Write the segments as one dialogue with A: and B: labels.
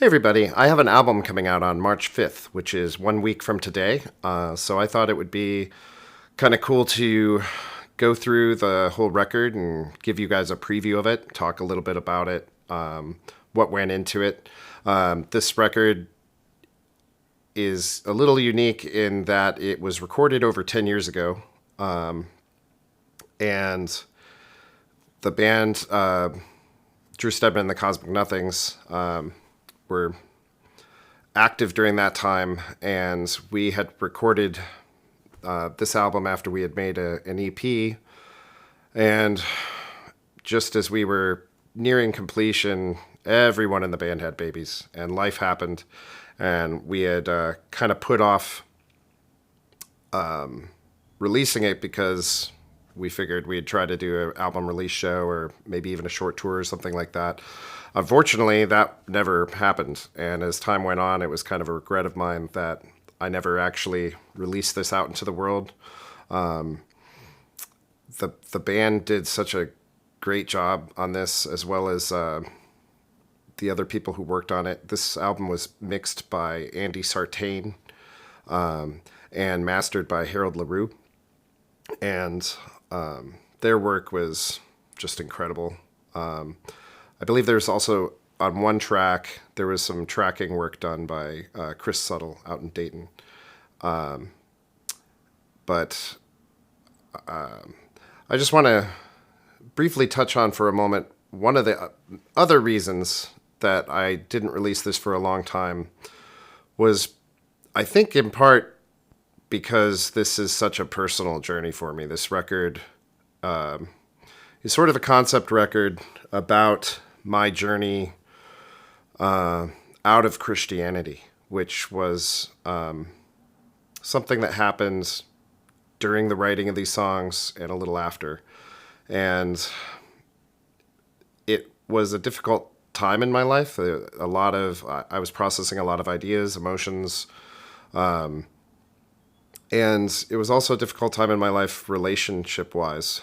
A: Hey everybody, I have an album coming out on March 5th, which is 1 week from today. So I thought it would be kind of cool to go through the whole record and give you guys a preview of it, talk a little bit about it, what went into it. This record is a little unique in that it was recorded over 10 years ago. And the band, Drew Stedman and the Cosmic Nothings, were active during that time, and we had recorded this album after we had made an EP. And just as we were nearing completion, everyone in the band had babies, and life happened, and we had kind of put off releasing it because we figured we'd try to do an album release show or maybe even a short tour or something like that. Unfortunately, that never happened. And as time went on, it was kind of a regret of mine that I never actually released this out into the world. The band did such a great job on this, as well as the other people who worked on it. This album was mixed by Andy Sartain and mastered by Harold LaRue. And their work was just incredible. I believe there's also, on one track, there was some tracking work done by Chris Suttle out in Dayton. But I just want to briefly touch on for a moment one of the other reasons that I didn't release this for a long time was, I think, in part because this is such a personal journey for me. This record is sort of a concept record about my journey out of Christianity, which was something that happened during the writing of these songs and a little after. And it was a difficult time in my life. I was processing a lot of ideas, emotions, and it was also a difficult time in my life relationship-wise,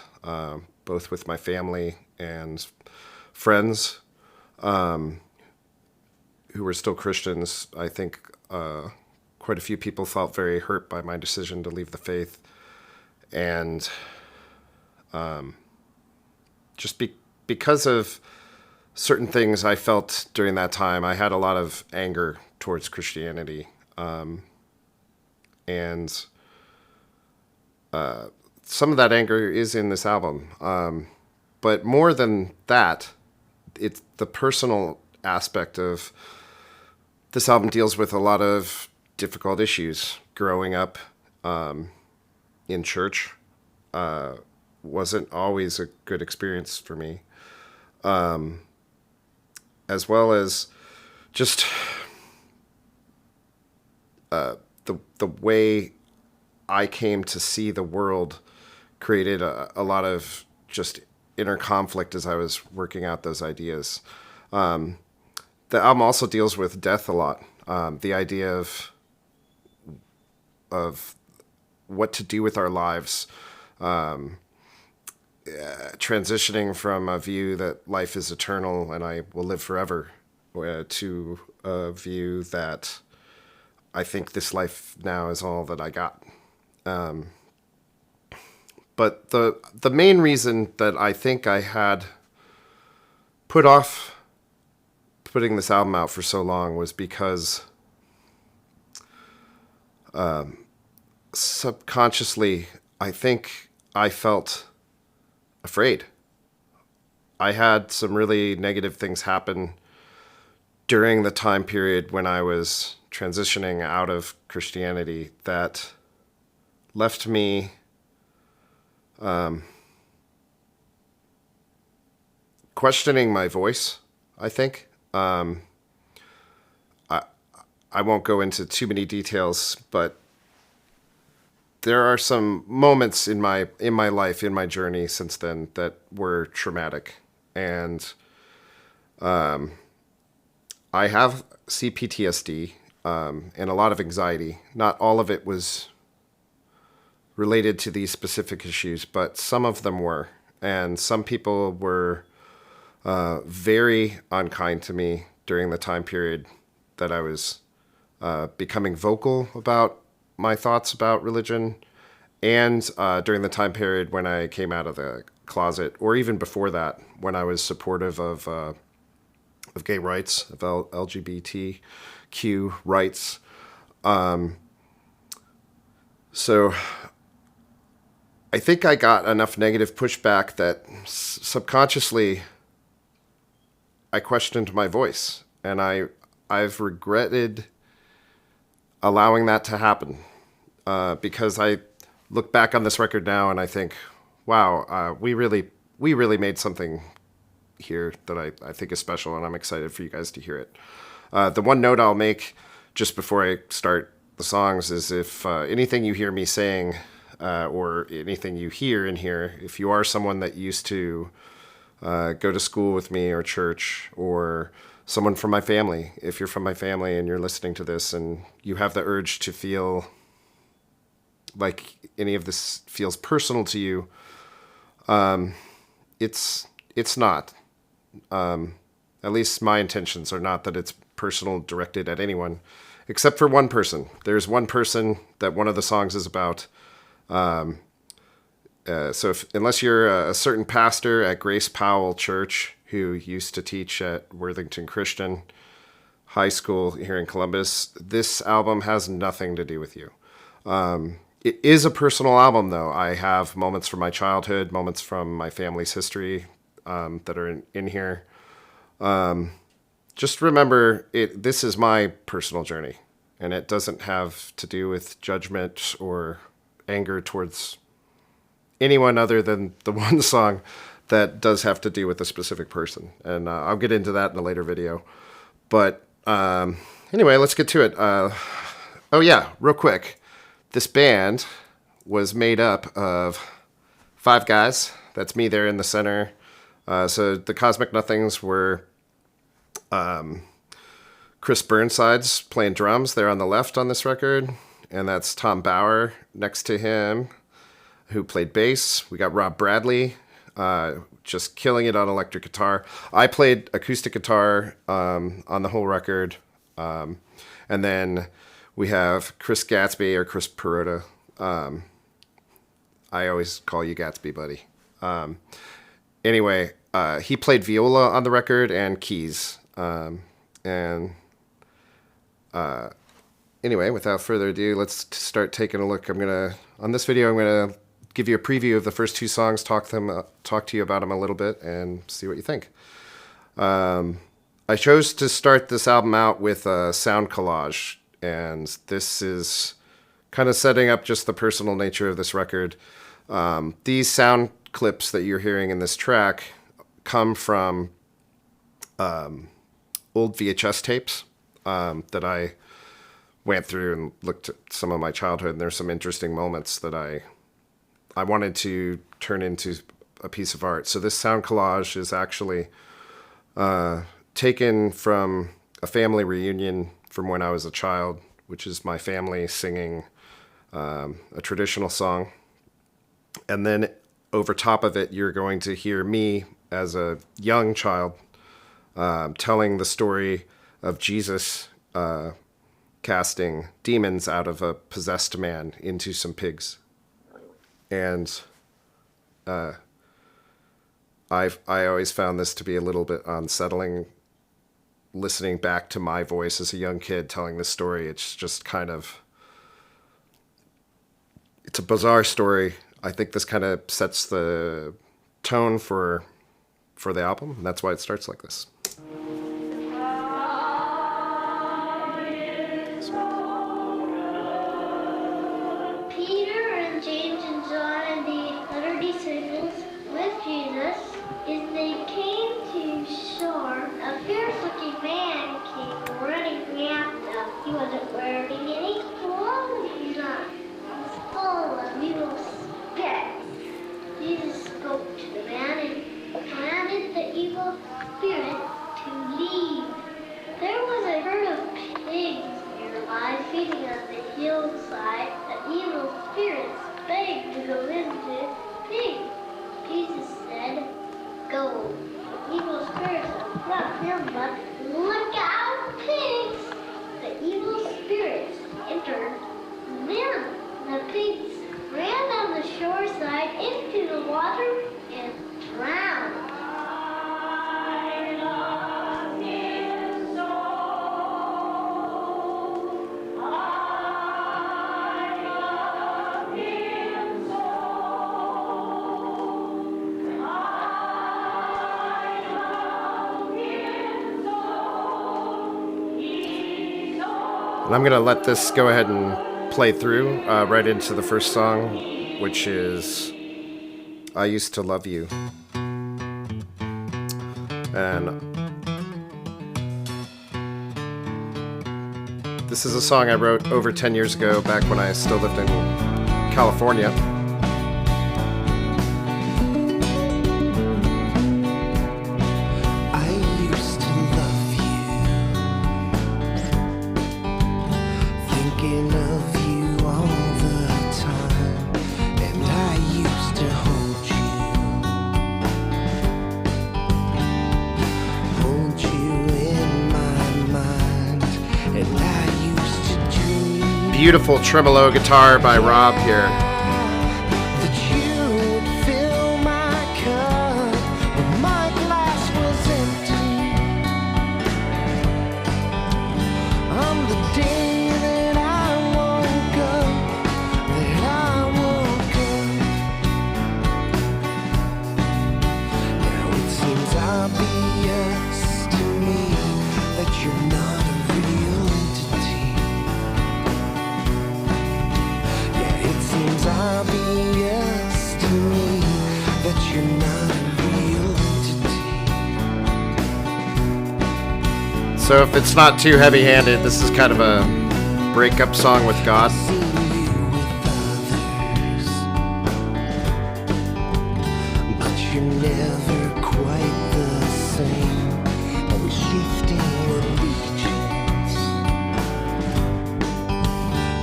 A: both with my family and friends who were still Christians. I think quite a few people felt very hurt by my decision to leave the faith. And because of certain things I felt during that time, I had a lot of anger towards Christianity. And some of that anger is in this album. But more than that, it's the personal aspect of this album deals with a lot of difficult issues. Growing up in church wasn't always a good experience for me, as well as just the way I came to see the world created a lot of just inner conflict as I was working out those ideas. The album also deals with death a lot. The idea of what to do with our lives, transitioning from a view that life is eternal and I will live forever to a view that I think this life now is all that I got. But the main reason that I think I had put off putting this album out for so long was because subconsciously, I think I felt afraid. I had some really negative things happen during the time period when I was transitioning out of Christianity that left me questioning my voice, I think. I won't go into too many details, but there are some moments in my life, in my journey since then, that were traumatic. And I have CPTSD and a lot of anxiety. Not all of it was related to these specific issues, but some of them were. And some people were very unkind to me during the time period that I was becoming vocal about my thoughts about religion, and during the time period when I came out of the closet, or even before that, when I was supportive of gay rights, of LGBTQ rights. So I think I got enough negative pushback that subconsciously I questioned my voice, and I've regretted allowing that to happen, because I look back on this record now and I think, wow, we really made something here that I think is special, and I'm excited for you guys to hear it. The one note I'll make just before I start the songs is if anything you hear me saying, or anything you hear in here, if you are someone that used to go to school with me or church, or someone from my family, if you're from my family and you're listening to this and you have the urge to feel like any of this feels personal to you, it's not. At least my intentions are not that it's personal, directed at anyone, except for one person. There's one person that one of the songs is about. So unless you're a certain pastor at Grace Powell Church who used to teach at Worthington Christian High School here in Columbus, this album has nothing to do with you. It is a personal album, though. I have moments from my childhood, moments from my family's history that are in here. Just remember, this is my personal journey, and it doesn't have to do with judgment or anger towards anyone other than the one song that does have to do with a specific person. And I'll get into that in a later video. But anyway, let's get to it. Oh yeah, real quick. This band was made up of 5 guys. That's me there in the center. So the Cosmic Nothings were Chris Burnside's playing drums there on the left on this record. And that's Tom Bauer next to him, who played bass. We got Rob Bradley, just killing it on electric guitar. I played acoustic guitar on the whole record. And then we have Chris Gatsby, or Chris Perota. I always call you Gatsby, buddy. Anyway, he played viola on the record and keys. Anyway, without further ado, let's start taking a look. On this video, I'm gonna give you a preview of the first 2 songs, talk to you about them a little bit, and see what you think. I chose to start this album out with a sound collage, and this is kind of setting up just the personal nature of this record. These sound clips that you're hearing in this track come from old VHS tapes that I went through and looked at some of my childhood, and there's some interesting moments that I wanted to turn into a piece of art. So this sound collage is actually taken from a family reunion from when I was a child, which is my family singing a traditional song. And then over top of it, you're going to hear me as a young child telling the story of Jesus casting demons out of a possessed man into some pigs. And I always found this to be a little bit unsettling, listening back to my voice as a young kid telling this story. It's just it's a bizarre story. I think this kind of sets the tone for the album, and that's why it starts like this.
B: Peter and James and John and the other disciples with Jesus, as they came to shore, a fierce-looking man came running after them. He wasn't wearing any clothes on. He was full of evil spirits. Jesus spoke to the man and commanded the evil spirit to leave. There was a herd of pigs nearby feeding on the hillside. The evil spirits begged to go into pigs. Jesus said, "Go." The evil spirits have brought him, but look out, pigs!
A: And I'm going to let this go ahead and play through right into the first song, which is I Used to Love You. And this is a song I wrote over 10 years ago, back when I still lived in California.
C: I used to love you, thinking of you all the time, and I used to hold you in my mind, and I used to dream
A: Beautiful tremolo guitar by Rob here.
C: that you would fill my cup when my glass was empty. On the day that I woke up, now it seems obvious to me that you're not a real entity. Yeah, it seems obvious to me that you're not a real entity.
A: So if it's not too heavy-handed, this is kind of a breakup song with God.
C: Seen you with others, but you're never quite the same. Always shifting allegiance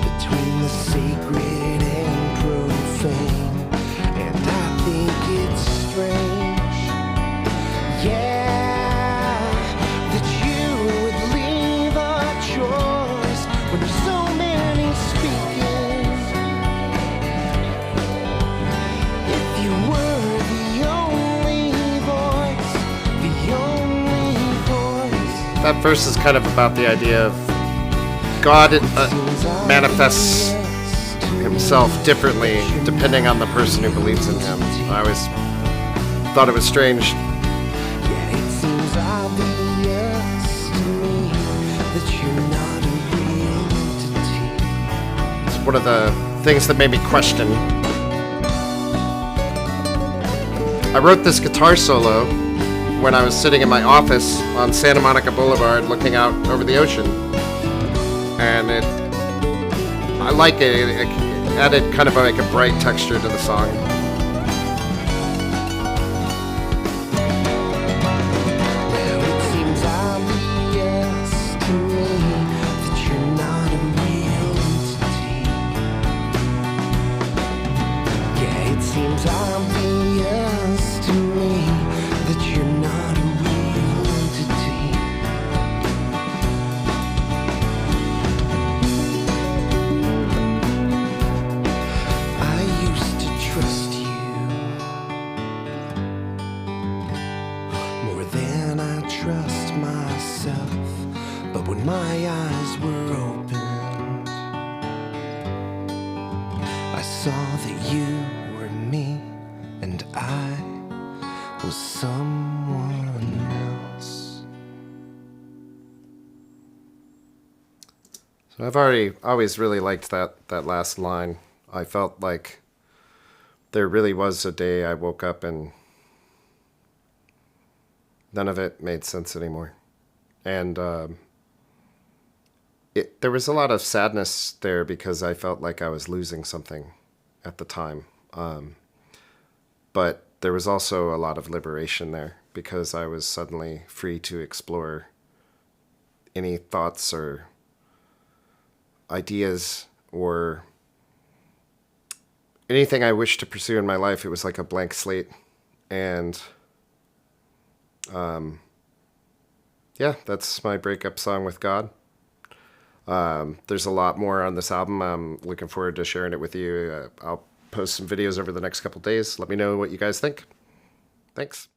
C: between the sacred and profane, and I think it's strange, yeah, that you would leave a choice when there's so many speaking. If you were the only voice,
A: That verse is kind of about the idea of God manifests himself differently depending on the person who believes in him. I always thought it was strange.
C: Yeah, it seems obvious to me that you're not a real entity.
A: It's one of the things that made me question. I wrote this guitar solo when I was sitting in my office on Santa Monica Boulevard looking out over the ocean. And I like it. It added kind of like a bright texture to the song.
C: Now it seems obvious to me that you're not a real entity. Yeah, it seems obvious to me that you're not a real entity. I used to trust you more than I trust myself, but when my eyes were opened, I saw that you were me and I was someone else.
A: So I've always really liked that last line. I felt like there really was a day I woke up and none of it made sense anymore. And there was a lot of sadness there because I felt like I was losing something at the time. But there was also a lot of liberation there because I was suddenly free to explore any thoughts or ideas or anything I wished to pursue in my life. It was like a blank slate. And yeah, that's my breakup song with God. There's a lot more on this album. I'm looking forward to sharing it with you. I'll post some videos over the next couple days. Let me know what you guys think. Thanks.